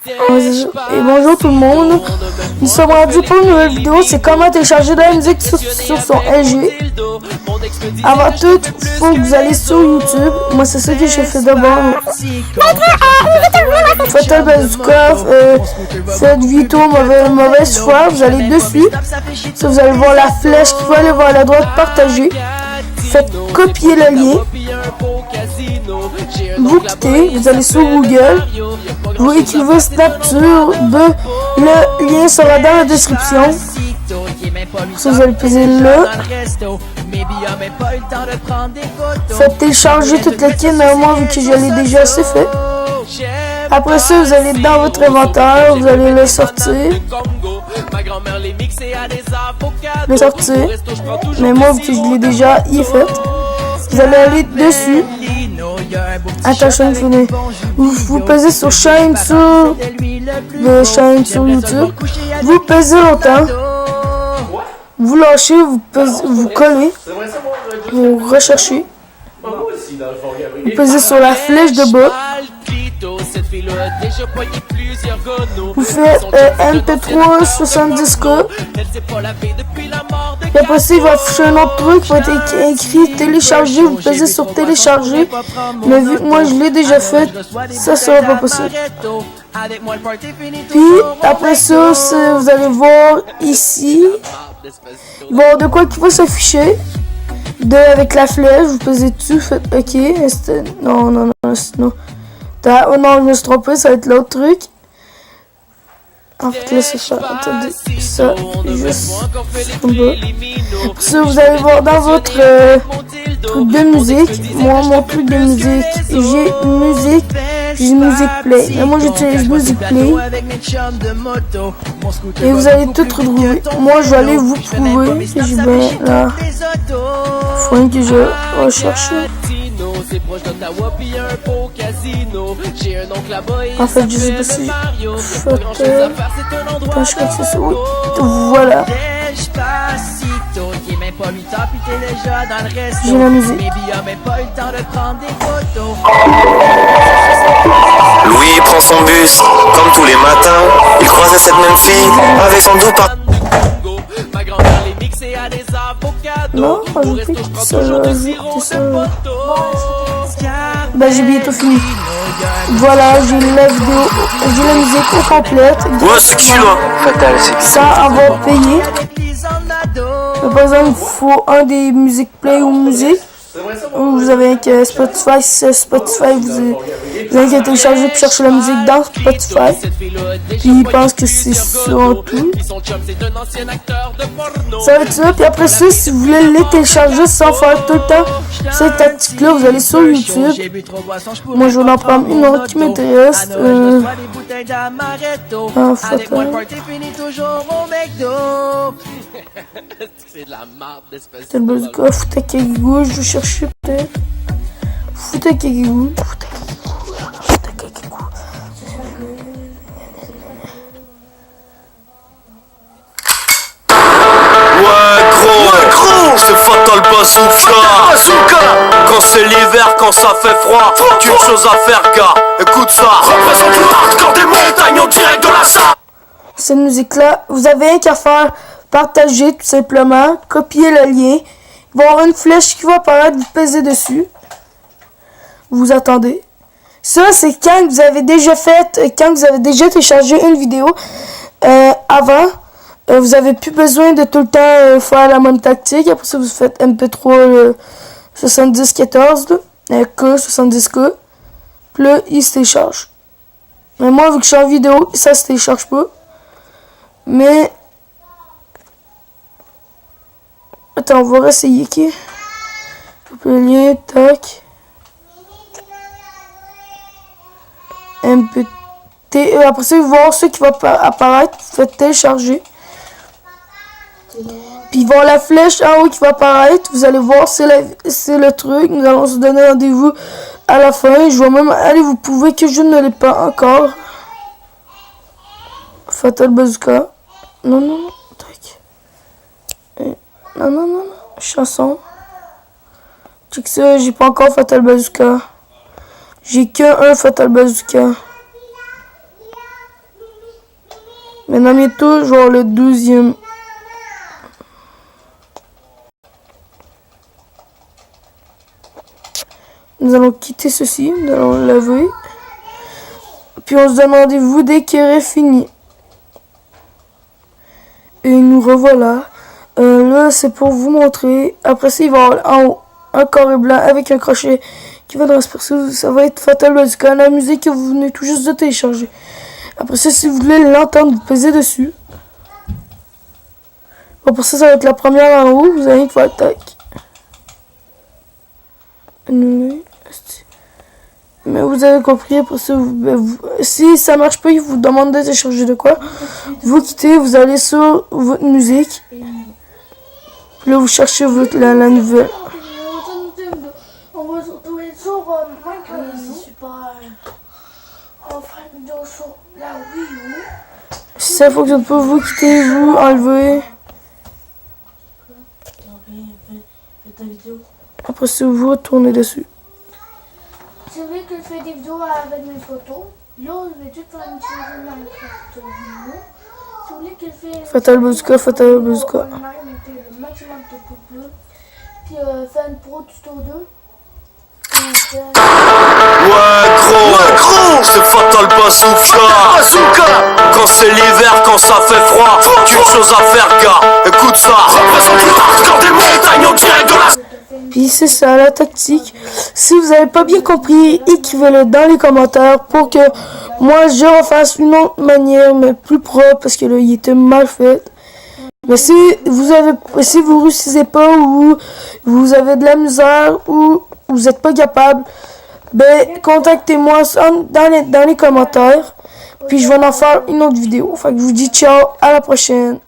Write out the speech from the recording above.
Et bonjour tout le monde, nous sommes rendus pour une nouvelle vidéo, c'est comment télécharger de la musique sur son LG. Avant tout, il faut que vous allez sur YouTube, moi c'est ça que j'ai fait d'abord. Fatal Bazooka, faites Vito, mauvaise foi, vous allez dessus, ça, vous allez voir la flèche qui va aller vers la droite, partager. Faites copier le lien, vous quittez, vous allez sur Google, vous écrivez Snapture, le lien sera dans la description. Ça, vous allez peser là. Faites télécharger toute la kit, mais moi vu que je l'ai déjà assez fait. Après ça, vous allez dans votre inventaire, vous allez le sortir. Mais moi vu que je l'ai déjà fait. Vous allez aller dessus. Attention, vous pesez sur chaîne sur YouTube. Vous pesez longtemps. Vous lâchez, vous collez. Vous recherchez. Vous pesez sur la flèche de bas. Vous faites MP3 70K. Et après ça, il va afficher un autre truc qui va être écrit télécharger. Vous pesez sur télécharger. Mais vu que moi je l'ai déjà fait, ça sera pas possible. Puis après ça, vous allez voir ici. Il va y avoir de quoi qui va s'afficher. Avec la flèche, vous pesez dessus, faites OK. Non. Oh non, je me suis trompé, ça va être l'autre truc. En fait, là, c'est ça. Attendez, ça, juste en bas. Pour ça, vous allez voir dans votre truc de musique. Moi, mon truc de musique, j'ai musique play. Mais moi, j'utilise musique play. Et vous allez tout retrouver. Moi, je vais aller vous prouver que j'ai bien là. Faut que je recherche. En fait, je sais pas si je crois que c'est ça. Oui. Voilà. J'ai la musique. Louis prend son bus, comme tous les matins. Il croise cette même fille avec son doux par... Non, rajoutez ça. Bah, j'ai bientôt fini. Voilà, j'ai la vidéo, j'ai la musique au complète. Ouais, c'est qui là? Fatal, c'est qui? Sans avoir payé. Par exemple, il faut un des music play ou musique. Vous avez un Spotify, c'est Spotify, vous avez télécharger pour chercher la musique dans Spotify. Puis il pense que c'est ça en tout. Ça va être ça. Puis après ça, si vous voulez les télécharger sans faire tout le temps cette tactique-là, vous allez sur YouTube. Moi, je vais en prendre une autre qui m'intéresse. C'est le bazooka, Fouta Kagigou, je vais chercher peut-être. Fouta Kagigou. Ouais, gros, c'est Fatal Bazooka. Quand c'est l'hiver, quand ça fait froid, qu'une chose à faire, gars. Écoute ça. Représente le hardcore des montagnes en direct de la salle. Cette musique-là, vous avez un qu'à faire. Partagez tout simplement, copiez le lien. Il va y avoir une flèche qui va apparaître, vous pesez dessus. Vous attendez. Ça, c'est quand vous avez déjà téléchargé une vidéo avant. Vous n'avez plus besoin de tout le temps faire la même tactique. Après ça, vous faites MP3 7014, K, 70K. Puis là, il se télécharge. Mais moi, vu que je suis en vidéo, ça se télécharge pas. Mais... Attends, on va réessayer qui. Le lien, tac. MPT. Après ça, vous voir ce qui va apparaître. Faites télécharger. Puis il va y avoir la flèche en haut qui va apparaître. Vous allez voir, c'est le truc. Nous allons se donner rendez-vous à la fin. Je vais même aller vous prouver que je ne l'ai pas encore. Fatal Bazooka. Non. Tac. Non. Chanson. Check ça, j'ai pas encore Fatal Bazooka. J'ai qu'un Fatal Bazooka. Maintenant, bientôt, je vais avoir le 12e. Nous allons quitter ceci, nous allons le laver. Puis on se donne rendez-vous dès qu'il est fini. Et nous revoilà. Là, c'est pour vous montrer. Après ça, il va y avoir en haut un carré blanc avec un crochet qui va transpercer. Ça va être Fatal Bazooka, la musique que vous venez tout juste de télécharger. Après ça, si vous voulez l'entendre, vous pesez dessus. Bon, pour ça, ça va être la première en haut. Vous allez faire tac. Mais vous avez compris, après ça, si ça marche pas, il vous demande de télécharger de quoi. Vous quittez, vous allez sur votre musique. Là, vous cherchez la nouvelle. On va se retrouver sur Minecraft. C'est super. On va faire une vidéo sur la Wii U. Si ça fonctionne pas, vous quittez, vous enlevez. Fais ta vidéo. Après ça, vous retournez dessus. C'est vrai que je fais des vidéos avec mes photos. Là, je vais tout faire une série Minecraft vidéo. Si vous voulez que je fasse Fatal Bazooka, Fatal Bazooka. mettez le maximum de pouces bleus. Puis Fan Pro Tuto 2. Ouais gros, c'est Fatal Bazooka. Quand c'est l'hiver, quand ça fait froid, qu'une chose à faire gars, écoute ça. Représente le hardcore des montagnes en direct de la... Puis c'est ça la tactique. Si vous n'avez pas bien compris, écrivez-le dans les commentaires pour que moi je refasse une autre manière, mais plus propre, parce que là il était mal fait. Mais si vous réussissez pas, ou vous avez de la misère, ou vous n'êtes pas capable, ben contactez-moi dans les commentaires. Puis je vais en faire une autre vidéo. Fait que je vous dis ciao, à la prochaine.